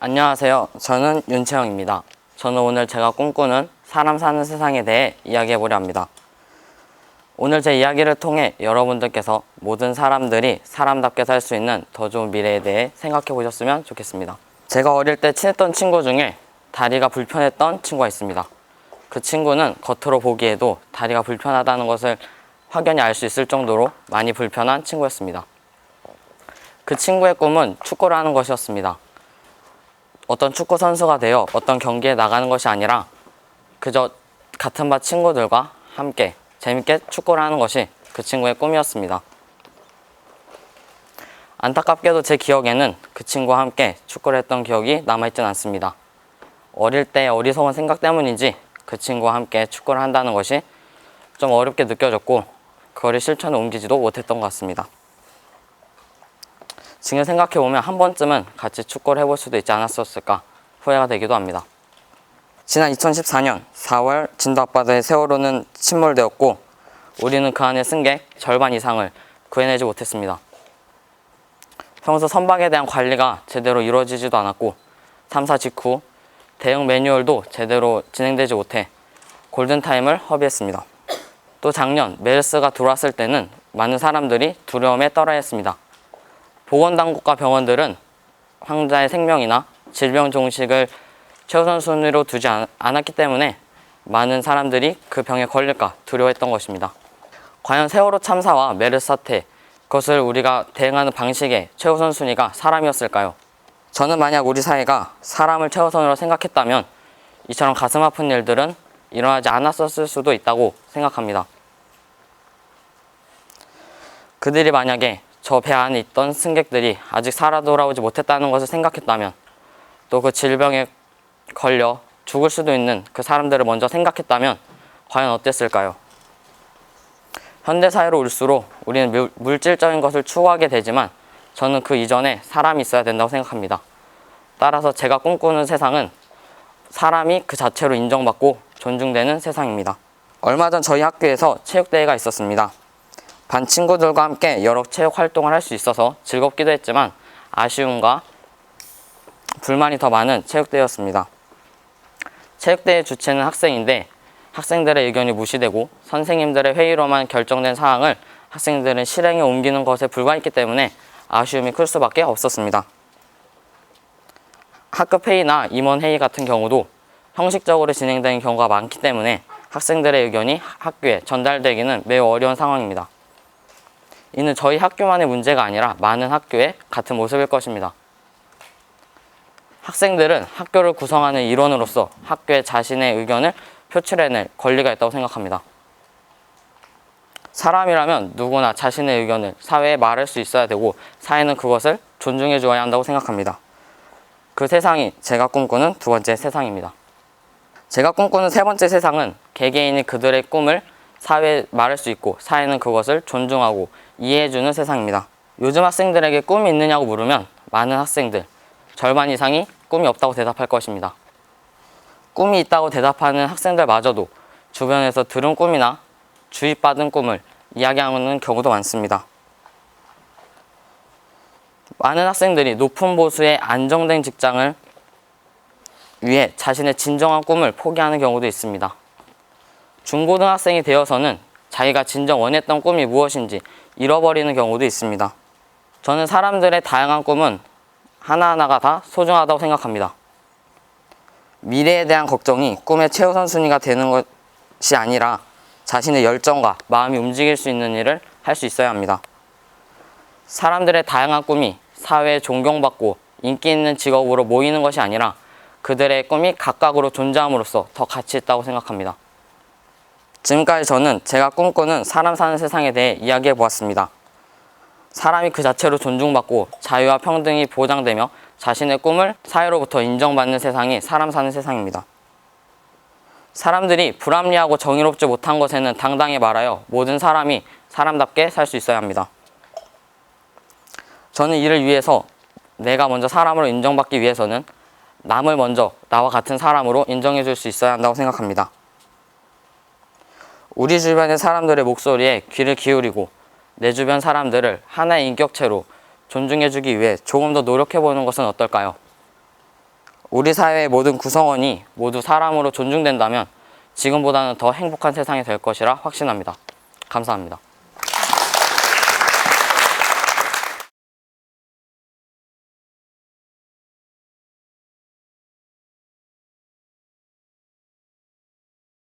안녕하세요. 저는 윤채영입니다. 저는 오늘 제가 꿈꾸는 사람 사는 세상에 대해 이야기해보려 합니다. 오늘 제 이야기를 통해 여러분들께서 모든 사람들이 사람답게 살 수 있는 더 좋은 미래에 대해 생각해 보셨으면 좋겠습니다. 제가 어릴 때 친했던 친구 중에 다리가 불편했던 친구가 있습니다. 그 친구는 겉으로 보기에도 다리가 불편하다는 것을 확연히 알 수 있을 정도로 많이 불편한 친구였습니다. 그 친구의 꿈은 축구를 하는 것이었습니다. 어떤 축구 선수가 되어 어떤 경기에 나가는 것이 아니라 그저 같은 반 친구들과 함께 재밌게 축구를 하는 것이 그 친구의 꿈이었습니다. 안타깝게도 제 기억에는 그 친구와 함께 축구를 했던 기억이 남아있진 않습니다. 어릴 때 어리석은 생각 때문인지 그 친구와 함께 축구를 한다는 것이 좀 어렵게 느껴졌고 그거를 실천에 옮기지도 못했던 것 같습니다. 지금 생각해보면 한 번쯤은 같이 축구를 해볼 수도 있지 않았었을까 후회가 되기도 합니다. 지난 2014년 4월 진도 앞바다의 세월호는 침몰되었고 우리는 그 안에 승객 절반 이상을 구해내지 못했습니다. 평소 선박에 대한 관리가 제대로 이루어지지도 않았고 3사 직후 대응 매뉴얼도 제대로 진행되지 못해 골든타임을 허비했습니다. 또 작년 메르스가 들어왔을 때는 많은 사람들이 두려움에 떨어야 했습니다. 보건당국과 병원들은 환자의 생명이나 질병 종식을 최우선 순위로 두지 않았기 때문에 많은 사람들이 그 병에 걸릴까 두려워했던 것입니다. 과연 세월호 참사와 메르스 사태, 그것을 우리가 대응하는 방식의 최우선 순위가 사람이었을까요? 저는 만약 우리 사회가 사람을 최우선으로 생각했다면 이처럼 가슴 아픈 일들은 일어나지 않았었을 수도 있다고 생각합니다. 그들이 만약에 저 배 안에 있던 승객들이 아직 살아 돌아오지 못했다는 것을 생각했다면 또 그 질병에 걸려 죽을 수도 있는 그 사람들을 먼저 생각했다면 과연 어땠을까요? 현대사회로 올수록 우리는 물질적인 것을 추구하게 되지만 저는 그 이전에 사람이 있어야 된다고 생각합니다. 따라서 제가 꿈꾸는 세상은 사람이 그 자체로 인정받고 존중되는 세상입니다. 얼마 전 저희 학교에서 체육대회가 있었습니다. 반 친구들과 함께 여러 체육 활동을 할 수 있어서 즐겁기도 했지만 아쉬움과 불만이 더 많은 체육대회였습니다. 체육대회 주체는 학생인데 학생들의 의견이 무시되고 선생님들의 회의로만 결정된 사항을 학생들은 실행에 옮기는 것에 불과했기 때문에 아쉬움이 클 수밖에 없었습니다. 학급 회의나 임원 회의 같은 경우도 형식적으로 진행되는 경우가 많기 때문에 학생들의 의견이 학교에 전달되기는 매우 어려운 상황입니다. 이는 저희 학교만의 문제가 아니라 많은 학교의 같은 모습일 것입니다. 학생들은 학교를 구성하는 일원으로서 학교에 자신의 의견을 표출해낼 권리가 있다고 생각합니다. 사람이라면 누구나 자신의 의견을 사회에 말할 수 있어야 되고 사회는 그것을 존중해 주어야 한다고 생각합니다. 그 세상이 제가 꿈꾸는 두 번째 세상입니다. 제가 꿈꾸는 세 번째 세상은 개개인이 그들의 꿈을 사회에 말할 수 있고 사회는 그것을 존중하고 이해해주는 세상입니다. 요즘 학생들에게 꿈이 있느냐고 물으면 많은 학생들, 절반 이상이 꿈이 없다고 대답할 것입니다. 꿈이 있다고 대답하는 학생들마저도 주변에서 들은 꿈이나 주입받은 꿈을 이야기하는 경우도 많습니다. 많은 학생들이 높은 보수의 안정된 직장을 위해 자신의 진정한 꿈을 포기하는 경우도 있습니다. 중고등학생이 되어서는 자기가 진정 원했던 꿈이 무엇인지 잃어버리는 경우도 있습니다. 저는 사람들의 다양한 꿈은 하나하나가 다 소중하다고 생각합니다. 미래에 대한 걱정이 꿈의 최우선 순위가 되는 것이 아니라 자신의 열정과 마음이 움직일 수 있는 일을 할 수 있어야 합니다. 사람들의 다양한 꿈이 사회에 존경받고 인기 있는 직업으로 모이는 것이 아니라 그들의 꿈이 각각으로 존재함으로써 더 가치 있다고 생각합니다. 지금까지 저는 제가 꿈꾸는 사람 사는 세상에 대해 이야기해 보았습니다. 사람이 그 자체로 존중받고 자유와 평등이 보장되며 자신의 꿈을 사회로부터 인정받는 세상이 사람 사는 세상입니다. 사람들이 불합리하고 정의롭지 못한 것에는 당당히 말하여 모든 사람이 사람답게 살 수 있어야 합니다. 저는 이를 위해서 내가 먼저 사람으로 인정받기 위해서는 남을 먼저 나와 같은 사람으로 인정해 줄 수 있어야 한다고 생각합니다. 우리 주변의 사람들의 목소리에 귀를 기울이고 내 주변 사람들을 하나의 인격체로 존중해주기 위해 조금 더 노력해보는 것은 어떨까요? 우리 사회의 모든 구성원이 모두 사람으로 존중된다면 지금보다는 더 행복한 세상이 될 것이라 확신합니다. 감사합니다.